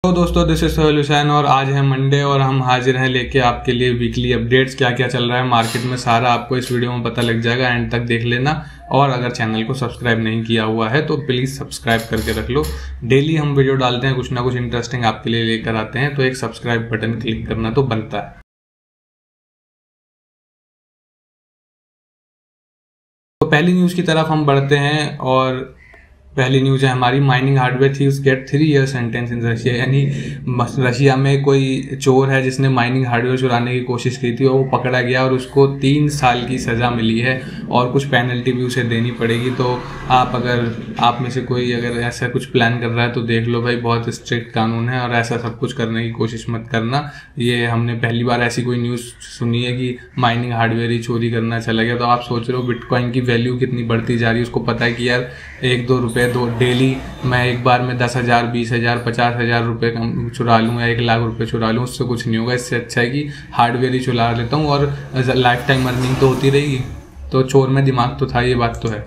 तो दोस्तों, this is Sohail Hussain और आज है मंडे और हम हाजिर हैं लेके आपके लिए वीकली अपडेट्स। क्या क्या चल रहा है मार्केट में सारा आपको इस वीडियो में पता लग जाएगा। एंड तक देख लेना और अगर चैनल को सब्सक्राइब नहीं किया हुआ है तो प्लीज़ सब्सक्राइब करके रख लो। डेली हम वीडियो डालते हैं, कुछ ना कुछ इंटरेस्टिंग आपके लिए लेकर आते हैं, तो एक सब्सक्राइब बटन क्लिक करना तो बनता है। तो पहली न्यूज़ की तरफ हम बढ़ते हैं और पहली न्यूज़ है हमारी, mining hardware thieves get 3 year sentence in Russia. यानी रशिया में कोई चोर है जिसने माइनिंग हार्डवेयर चुराने की कोशिश की थी और वो पकड़ा गया और उसको 3 साल की सज़ा मिली है और कुछ पेनल्टी भी उसे देनी पड़ेगी। तो आप में से कोई अगर ऐसा कुछ प्लान कर रहा है तो देख लो भाई, बहुत स्ट्रिक्ट कानून है और ऐसा सब कुछ करने की कोशिश मत करना। ये हमने पहली बार ऐसी कोई न्यूज़ सुनी है कि माइनिंग हार्डवेयर ही चोरी करना चला गया। तो आप सोच रहे हो बिटकॉइन की वैल्यू कितनी बढ़ती जा रही है। उसको पता है कि यार 1-2 रुपये तो डेली मैं एक बार में 10,000, 20,000, 50,000 रुपये चुरा लूँ या 1 लाख रुपये चुरा लूँ, उससे कुछ नहीं होगा। इससे अच्छा है कि हार्डवेयर ही चुरा लेता हूँ और लाइफ टाइम अर्निंग तो होती रहेगी। तो चोर में दिमाग तो था, ये बात तो है।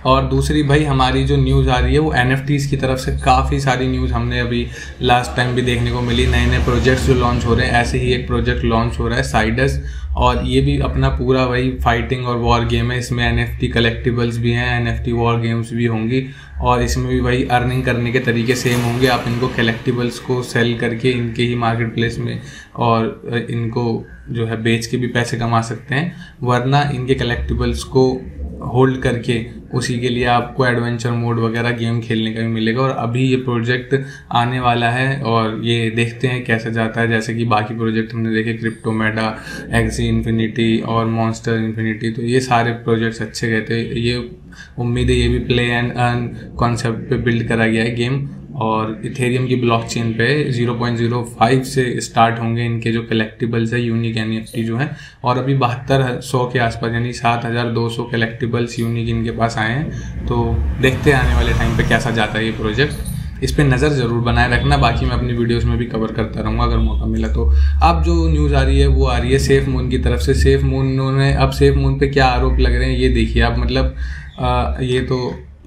और दूसरी भाई हमारी जो न्यूज़ आ रही है वो NFTs की तरफ से काफ़ी सारी न्यूज़ हमने अभी लास्ट टाइम भी देखने को मिली। नए नए प्रोजेक्ट्स जो लॉन्च हो रहे हैं, ऐसे ही एक प्रोजेक्ट लॉन्च हो रहा है साइडस, और ये भी अपना पूरा वही फाइटिंग और वॉर गेम है। इसमें NFT कलेक्टिबल्स भी हैं, NFT वॉर गेम्स भी होंगी और इसमें भी वही अर्निंग करने के तरीके सेम होंगे। आप इनको कलेक्टिबल्स को सेल करके इनके ही मार्केट प्लेस में और इनको जो है बेच के भी पैसे कमा सकते हैं, वरना इनके कलेक्टिबल्स को होल्ड करके उसी के लिए आपको एडवेंचर मोड वगैरह गेम खेलने का भी मिलेगा। और अभी ये प्रोजेक्ट आने वाला है और ये देखते हैं कैसे जाता है। जैसे कि बाकी प्रोजेक्ट हमने देखे, क्रिप्टोमेटा, एक्सी इन्फिनिटी और मॉन्स्टर इन्फिनिटी, तो ये सारे प्रोजेक्ट्स अच्छे गए थे। ये उम्मीद है ये भी प्ले एंड अर्न कॉन्सेप्ट पे बिल्ड करा गया है गेम और इथेरियम की ब्लॉकचेन पे 0.05 से स्टार्ट होंगे इनके जो कलेक्टिबल्स है, यूनिक NFT जो हैं। और अभी 7200 के आसपास यानी 7200 कलेक्टिबल्स यूनिक इनके पास आए हैं। तो देखते हैं आने वाले टाइम पे कैसा जाता है ये प्रोजेक्ट। इस पर नज़र ज़रूर बनाए रखना। बाकी मैं अपनी वीडियोस में भी कवर करता रहूँगा अगर मौका मिला तो। अब जो न्यूज़ आ रही है वो आ रही है सेफ मून की तरफ से। सेफ मून पे क्या आरोप लग रहे हैं ये देखिए आप। मतलब ये तो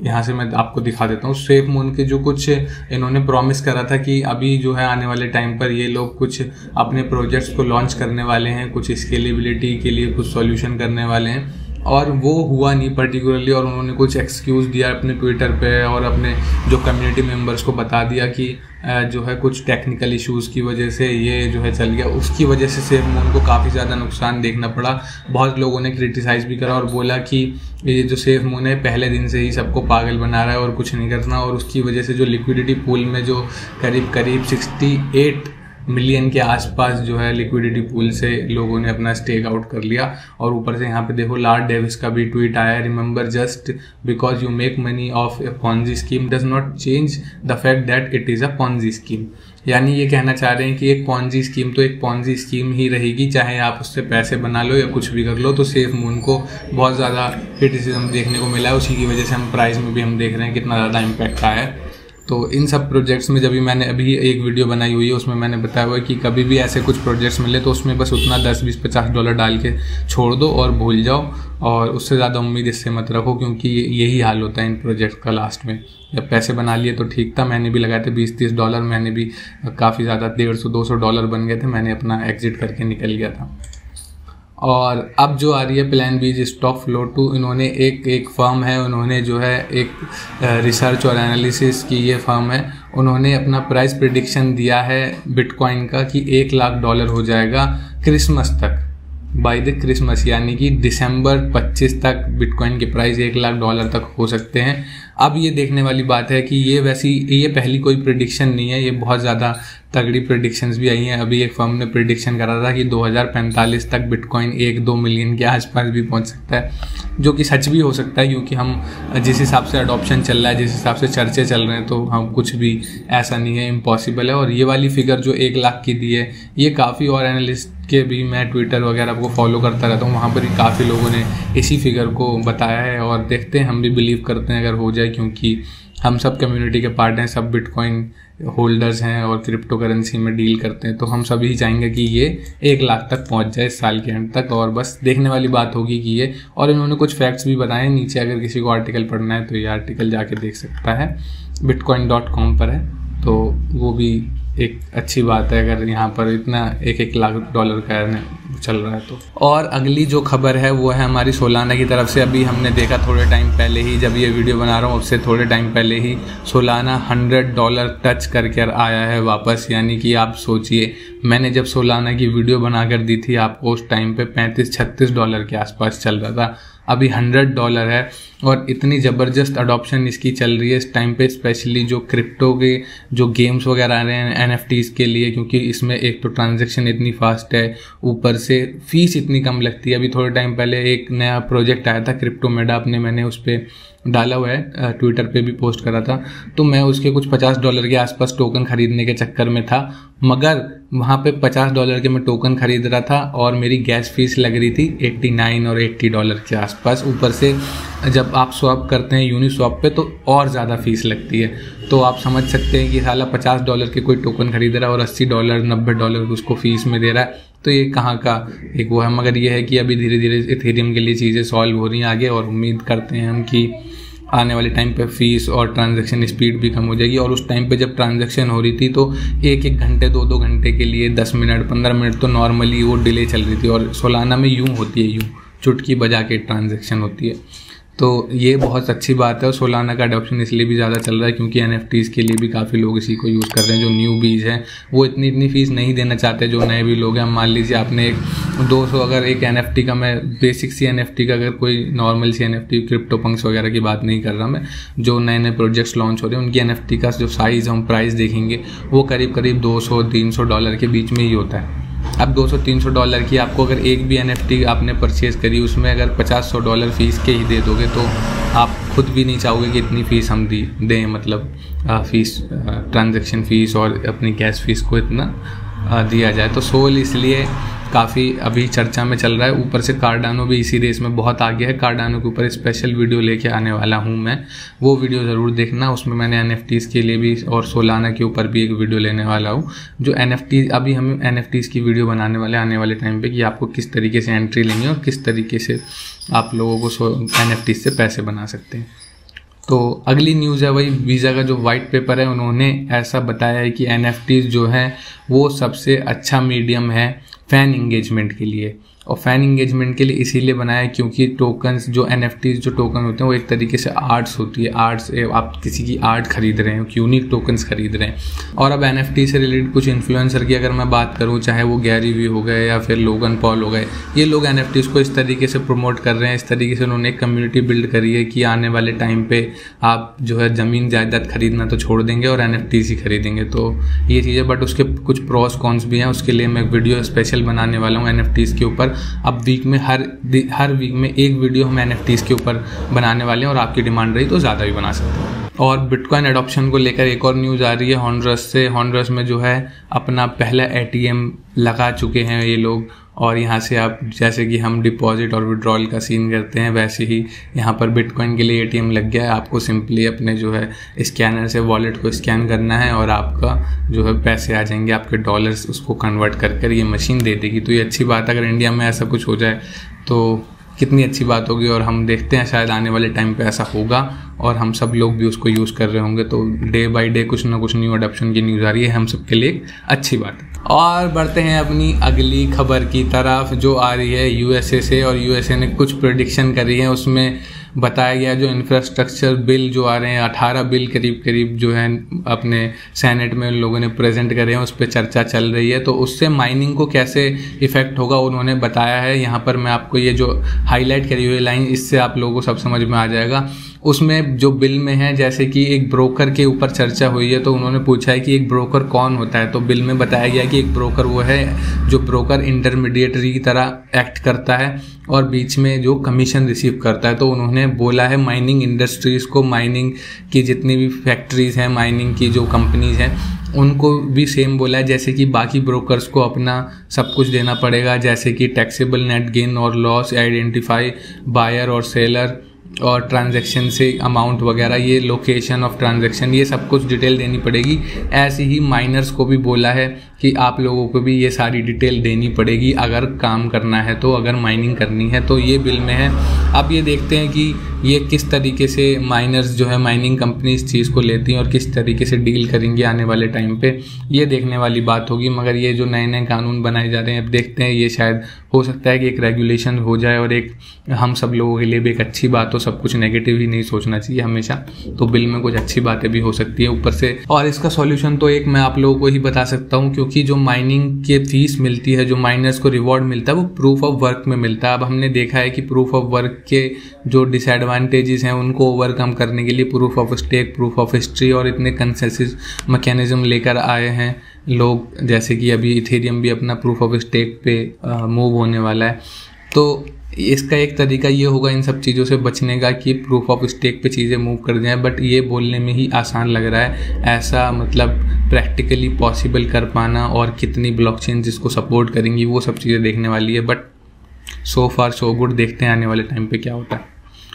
यहाँ से मैं आपको दिखा देता हूँ। सेफ मून के जो कुछ इन्होंने प्रॉमिस करा था कि अभी जो है आने वाले टाइम पर ये लोग कुछ अपने प्रोजेक्ट्स को लॉन्च करने वाले हैं, कुछ स्केलेबिलिटी के लिए कुछ सॉल्यूशन करने वाले हैं, और वो हुआ नहीं पर्टिकुलरली। और उन्होंने कुछ एक्सक्यूज़ दिया अपने ट्विटर पे और अपने जो कम्युनिटी मेंबर्स को बता दिया कि जो है कुछ टेक्निकल इश्यूज़ की वजह से ये जो है चल गया। उसकी वजह से सेफ मून को काफ़ी ज़्यादा नुकसान देखना पड़ा। बहुत लोगों ने क्रिटिसाइज़ भी करा और बोला कि ये जो सेफ मून है पहले दिन से ही सबको पागल बना रहा है और कुछ नहीं करना। और उसकी वजह से जो लिक्विडिटी पूल में जो करीब 68 मिलियन के आसपास जो है लिक्विडिटी पूल से लोगों ने अपना स्टेक आउट कर लिया। और ऊपर से यहाँ पे देखो लॉर्ड डेविस का भी ट्वीट आया, remember just because you make money of A Ponzi scheme does not change the fact that it is a Ponzi scheme. यानी ये कहना चाह रहे हैं कि एक पॉन्जी स्कीम तो एक पॉन्जी स्कीम ही रहेगी, चाहे आप उससे पैसे बना लो या कुछ भी कर लो। तो सेफ मून को बहुत ज़्यादा क्रिटिसिज्म देखने को मिला है, उसी की वजह से हम प्राइस में भी हम देख रहे हैं कितना ज़्यादा इम्पैक्ट आया है। तो इन सब प्रोजेक्ट्स में जब भी मैंने अभी एक वीडियो बनाई हुई है उसमें मैंने बताया हुआ है कि कभी भी ऐसे कुछ प्रोजेक्ट्स मिले तो उसमें बस उतना 10, 20, $50 डाल के छोड़ दो और भूल जाओ, और उससे ज़्यादा उम्मीद इससे मत रखो, क्योंकि यही हाल होता है इन प्रोजेक्ट का लास्ट में। जब पैसे बना लिए तो ठीक था, मैंने भी लगाए थे $20-30, मैंने भी काफ़ी ज़्यादा $150-200 बन गए थे, मैंने अपना एग्जिट करके निकल गया था। और अब जो आ रही है प्लान बीज स्टॉक फ्लो 2, इन्होंने एक फर्म है, उन्होंने जो है एक रिसर्च और एनालिसिस की ये फर्म है, उन्होंने अपना प्राइस प्रेडिक्शन दिया है बिटकॉइन का कि $1 लाख हो जाएगा क्रिसमस तक, बाय द क्रिसमस, यानी कि दिसंबर 25 तक बिटकॉइन के प्राइस $1 लाख तक हो सकते हैं। अब ये देखने वाली बात है कि ये पहली कोई प्रेडिक्शन नहीं है, ये बहुत ज़्यादा तगड़ी प्रेडिक्शंस भी आई हैं। अभी एक फर्म ने प्रेडिक्शन करा था कि 2045 तक बिटकॉइन 1-2 मिलियन के आसपास भी पहुंच सकता है, जो कि सच भी हो सकता है, क्योंकि हम जिस हिसाब से अडॉप्शन चल रहा है, जिस हिसाब से चर्चे चल रहे हैं, तो हम कुछ भी ऐसा नहीं है, इम्पॉसिबल है। और ये वाली फिगर जो 1 लाख की दी है, ये काफ़ी और एनालिस्ट के भी, मैं ट्विटर वगैरह को फॉलो करता रहता हूँ, वहाँ पर ही काफ़ी लोगों ने इसी फिगर को बताया है। और देखते हैं, हम भी बिलीव करते हैं अगर हो जाए, क्योंकि हम सब कम्युनिटी के पार्ट हैं, सब बिटकॉइन होल्डर्स हैं और क्रिप्टो करेंसी में डील करते हैं, तो हम सभी चाहेंगे कि ये 1 लाख तक पहुंच जाए इस साल के एंड तक। और बस देखने वाली बात होगी कि ये, और इन्होंने कुछ फैक्ट्स भी बताए नीचे, अगर किसी को आर्टिकल पढ़ना है तो ये आर्टिकल जाके देख सकता है, bitcoin.com पर है। तो वो भी एक अच्छी बात है अगर यहाँ पर इतना $1 लाख का चल रहा है तो। और अगली जो खबर है वो है हमारी सोलाना की तरफ से। अभी हमने देखा थोड़े टाइम पहले ही, जब ये वीडियो बना रहा हूँ उससे थोड़े टाइम पहले ही सोलाना $100 टच करके आया है वापस। यानी कि आप सोचिए, मैंने जब सोलाना की वीडियो बना कर दी थी आपको, उस टाइम पे $35-36 के आसपास चल रहा था, अभी $100 है। और इतनी ज़बरदस्त अडॉप्शन इसकी चल रही है इस टाइम पे, स्पेशली जो क्रिप्टो के जो गेम्स वगैरह आ रहे हैं NFTs के लिए, क्योंकि इसमें एक तो ट्रांजैक्शन इतनी फास्ट है, ऊपर से फीस इतनी कम लगती है। अभी थोड़े टाइम पहले एक नया प्रोजेक्ट आया था क्रिप्टोमेडा, मैंने उस पर डाला हुआ है, ट्विटर पे भी पोस्ट करा था, तो मैं उसके कुछ $50 के आसपास टोकन खरीदने के चक्कर में था, मगर वहाँ पे $50 के मैं टोकन खरीद रहा था और मेरी गैस फीस लग रही थी $89 और $80 के आसपास। ऊपर से जब आप स्वैप करते हैं यूनिस्वैप पे तो और ज़्यादा फीस लगती है। तो आप समझ सकते हैं कि साला $50 के कोई टोकन खरीद रहा है और $80 $90 उसको फीस में दे रहा है, तो ये कहाँ का एक वो है। मगर ये है कि अभी धीरे धीरे इथेरियम के लिए चीज़ें सॉल्व हो रही हैं आगे, और उम्मीद करते हैं हम कि आने वाले टाइम पे फीस और ट्रांजैक्शन स्पीड भी कम हो जाएगी। और उस टाइम पे जब ट्रांजैक्शन हो रही थी तो 1-1 घंटे 2-2 घंटे के लिए 10 मिनट 15 मिनट तो नॉर्मली वो डिले चल रही थी, और सोलाना में यूँ होती है, यूँ चुटकी बजा के ट्रांजैक्शन होती है। तो ये बहुत अच्छी बात है, और सोलाना का अडॉप्शन इसलिए भी ज़्यादा चल रहा है क्योंकि NFTs के लिए भी काफ़ी लोग इसी को यूज़ कर रहे हैं। जो न्यू बीज हैं वो इतनी फीस नहीं देना चाहते, जो नए भी लोग हैं। मान लीजिए आपने 200 अगर एक NFT का, मैं बेसिक सी NFT का, अगर कोई नॉर्मल सी NFT, क्रिप्टो पंक्स वगैरह की बात नहीं कर रहा मैं, जो नए नए प्रोजेक्ट्स लॉन्च हो रहे हैं उनकी NFT का जो साइज़ हम प्राइस देखेंगे वो करीब $200-300 के बीच में ही होता है। अब $200-300 की आपको अगर एक भी NFT आपने परचेज़ करी, उसमें अगर $50-100 फीस के ही दे दोगे तो आप खुद भी नहीं चाहोगे कि इतनी फ़ीस हम दें, मतलब फ़ीस, ट्रांजैक्शन फ़ीस और अपनी गैस फीस को इतना दिया जाए। तो सोल इसलिए काफ़ी अभी चर्चा में चल रहा है। ऊपर से कार्डानो भी इसी रेस में बहुत आगे है। कार्डानो के ऊपर स्पेशल वीडियो लेके आने वाला हूँ मैं, वो वीडियो ज़रूर देखना। उसमें मैंने NFTs के लिए भी और सोलाना के ऊपर भी एक वीडियो लेने वाला हूँ। जो NFT, अभी हम NFTs की वीडियो बनाने वाले आने वाले टाइम पे, कि आपको किस तरीके से एंट्री लेंगे और किस तरीके से आप लोगों को NFTs से पैसे बना सकते हैं। तो अगली न्यूज़ है वही वीज़ा का जो वाइट पेपर है। उन्होंने ऐसा बताया है कि NFTs जो है वो सबसे अच्छा मीडियम है फ़ैन इंगेजमेंट के लिए। और फ़ैन इंगेजमेंट के लिए इसीलिए बनाया है क्योंकि टोकन्स, जो NFTs जो टोकन होते हैं वो एक तरीके से आर्ट्स होती है। आर्ट्स, आप किसी की आर्ट खरीद रहे हैं, यूनिक टोकन्स खरीद रहे हैं। और अब NFT से रिलेटेड कुछ इन्फ्लुएंसर की अगर मैं बात करूँ, चाहे वो गैरी वी हो गए या फिर लोगन पॉल हो गए, ये लोग NFTs को इस तरीके से प्रमोट कर रहे हैं। इस तरीके से उन्होंने एक कम्युनिटी बिल्ड करी है कि आने वाले टाइम पे आप जो है ज़मीन जायदाद खरीदना तो छोड़ देंगे और NFTs ही खरीदेंगे। तो ये चीज़ें, बट उसके कुछ प्रोस कॉन्स भी हैं। उसके लिए मैं एक वीडियो स्पेशल बनाने वाला हूँ NFTs के ऊपर। अब वीक में हर वीक में एक वीडियो हम NFTs के ऊपर बनाने वाले हैं, और आपकी डिमांड रही तो ज़्यादा भी बना सकते हैं। और बिटकॉइन एडॉप्शन को लेकर एक और न्यूज़ आ रही है हॉन्डुरस से। हॉन्डुरस में जो है अपना पहला ATM लगा चुके हैं ये लोग, और यहाँ से आप, जैसे कि हम डिपॉजिट और विड्रॉल का सीन करते हैं, वैसे ही यहाँ पर बिटकॉइन के लिए ATM लग गया है। आपको सिंपली अपने जो है स्कैनर से वॉलेट को स्कैन करना है और आपका जो है पैसे आ जाएंगे, आपके डॉलर्स उसको कन्वर्ट कर ये मशीन दे देगी। तो ये अच्छी बात है। अगर इंडिया में ऐसा कुछ हो जाए तो कितनी अच्छी बात होगी, और हम देखते हैं शायद आने वाले टाइम पे ऐसा होगा और हम सब लोग भी उसको यूज़ कर रहे होंगे। तो डे बाय डे कुछ ना कुछ न्यू अडॉप्शन की न्यूज़ आ रही है, हम सबके लिए अच्छी बात है। और बढ़ते हैं अपनी अगली खबर की तरफ, जो आ रही है USA से। और USA ने कुछ प्रेडिक्शन करी है, उसमें बताया गया जो इंफ्रास्ट्रक्चर बिल जो आ रहे हैं 18 बिल करीब जो है अपने सेनेट में उन लोगों ने प्रेजेंट करे हैं, उस पर चर्चा चल रही है। तो उससे माइनिंग को कैसे इफेक्ट होगा उन्होंने बताया है। यहाँ पर मैं आपको ये जो हाईलाइट करी हुई लाइन, इससे आप लोगों को सब समझ में आ जाएगा। उसमें जो बिल में है, जैसे कि एक ब्रोकर के ऊपर चर्चा हुई है, तो उन्होंने पूछा है कि एक ब्रोकर कौन होता है। तो बिल में बताया गया कि एक ब्रोकर वो है जो ब्रोकर इंटरमीडिएटरी की तरह एक्ट करता है और बीच में जो कमीशन रिसीव करता है। तो उन्होंने बोला है माइनिंग इंडस्ट्रीज़ को, माइनिंग की जितनी भी फैक्ट्रीज़ हैं, माइनिंग की जो कंपनीज़ हैं, उनको भी सेम बोला है जैसे कि बाकी ब्रोकर्स को अपना सब कुछ देना पड़ेगा, जैसे कि टैक्सेबल नेट गेन और लॉस, आइडेंटिफाई बायर और सेलर, और ट्रांजैक्शन से अमाउंट वगैरह, ये लोकेशन ऑफ ट्रांजैक्शन, ये सब कुछ डिटेल देनी पड़ेगी। ऐसे ही माइनर्स को भी बोला है कि आप लोगों को भी ये सारी डिटेल देनी पड़ेगी अगर काम करना है तो, अगर माइनिंग करनी है तो। ये बिल में है। अब ये देखते हैं कि ये किस तरीके से माइनर्स जो है, माइनिंग कंपनी इस चीज़ को लेती हैं और किस तरीके से डील करेंगे आने वाले टाइम पे, ये देखने वाली बात होगी। मगर ये जो नए नए कानून बनाए जा रहे हैं, अब देखते हैं, ये शायद हो सकता है कि एक रेगुलेशन हो जाए और एक हम सब लोगों के लिए भी एक अच्छी बात हो। सब कुछ नेगेटिव ही नहीं सोचना चाहिए हमेशा, तो बिल में कुछ अच्छी बातें भी हो सकती है ऊपर से। और इसका सॉल्यूशन तो एक मैं आप लोगों को ही बता सकता हूँ, क्योंकि जो माइनिंग के फीस मिलती है, जो माइनर्स को रिवॉर्ड मिलता है, वो प्रूफ ऑफ वर्क में मिलता है। अब हमने देखा है कि प्रूफ ऑफ वर्क के जो डिसएडवांटेजेस हैं उनको ओवरकम करने के लिए proof of stake, proof of history और इतने कंसेंसस मैकेनिज्म लेकर आए हैं लोग, जैसे कि अभी इथेरियम भी अपना प्रूफ ऑफ स्टेक पे मूव होने वाला है। तो इसका एक तरीका ये होगा इन सब चीज़ों से बचने का कि प्रूफ ऑफ स्टेक पे चीज़ें मूव कर जाएं। बट ये बोलने में ही आसान लग रहा है, ऐसा मतलब प्रैक्टिकली पॉसिबल कर पाना और कितनी ब्लॉकचेन जिसको सपोर्ट करेंगी, वो सब चीज़ें देखने वाली है। But so far so good, देखते हैं आने वाले टाइम पे क्या होता है।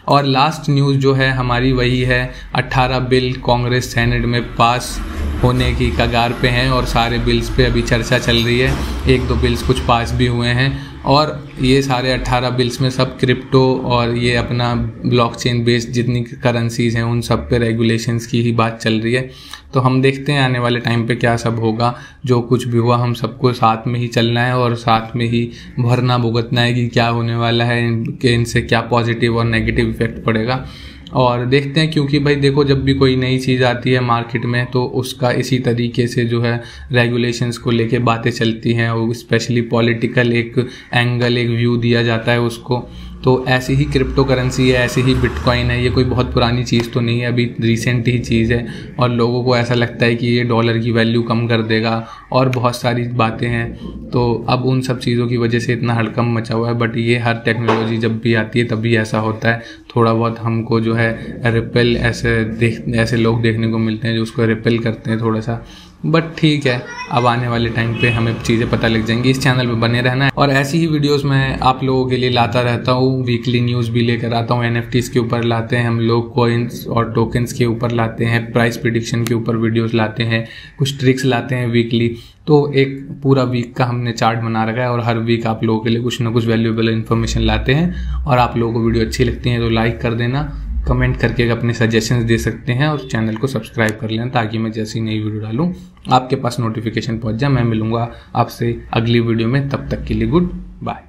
और लास्ट न्यूज़ जो है हमारी वही है, 18 बिल कांग्रेस सेनेट में पास होने की कगार पे हैं और सारे बिल्स पे अभी चर्चा चल रही है। 1-2 बिल्स कुछ पास भी हुए हैं और ये सारे 18 बिल्स में सब क्रिप्टो और ये अपना ब्लॉकचेन बेस्ड जितनी करेंसीज हैं उन सब पे रेगुलेशंस की ही बात चल रही है। तो हम देखते हैं आने वाले टाइम पे क्या सब होगा। जो कुछ भी हुआ हम सबको साथ में ही चलना है और साथ में ही भरना भुगतना है कि क्या होने वाला है, कि इनसे क्या पॉजिटिव और नेगेटिव इफेक्ट पड़ेगा। और देखते हैं, क्योंकि भाई देखो, जब भी कोई नई चीज़ आती है मार्केट में तो उसका इसी तरीके से जो है रेगुलेशंस को लेके बातें चलती हैं और स्पेशली पॉलिटिकल एक एंगल, एक व्यू दिया जाता है उसको। तो ऐसी ही क्रिप्टो करेंसी है, ऐसी ही बिटकॉइन है। ये कोई बहुत पुरानी चीज़ तो नहीं है, अभी रिसेंट ही चीज़ है और लोगों को ऐसा लगता है कि ये डॉलर की वैल्यू कम कर देगा और बहुत सारी बातें हैं। तो अब उन सब चीज़ों की वजह से इतना हड़कंप मचा हुआ है। बट ये हर टेक्नोलॉजी जब भी आती है तभी ऐसा होता है। थोड़ा बहुत हमको जो है रिपेल ऐसे लोग देखने को मिलते हैं जो उसको रिपेल करते हैं थोड़ा सा। बट ठीक है, अब आने वाले टाइम पे हमें चीज़ें पता लग जाएंगी। इस चैनल पे बने रहना है और ऐसी ही वीडियोस मैं आप लोगों के लिए लाता रहता हूँ। वीकली न्यूज़ भी लेकर आता हूँ, NFTs के ऊपर लाते हैं हम लोग, कॉइन्स और टोकन्स के ऊपर लाते हैं, प्राइस प्रिडिक्शन के ऊपर वीडियोस लाते हैं, कुछ ट्रिक्स लाते हैं वीकली। तो एक पूरा वीक का हमने चार्ट बना रखा है और हर वीक आप लोगों के लिए कुछ ना कुछ वैल्यूएबल इन्फॉर्मेशन लाते हैं। और आप लोगों को वीडियो अच्छी लगती है तो लाइक कर देना, कमेंट करके अपने सजेशंस दे सकते हैं और चैनल को सब्सक्राइब कर लेना ताकि मैं जैसी नई वीडियो डालूं आपके पास नोटिफिकेशन पहुंच जाए। मैं मिलूंगा आपसे अगली वीडियो में, तब तक के लिए गुड बाय।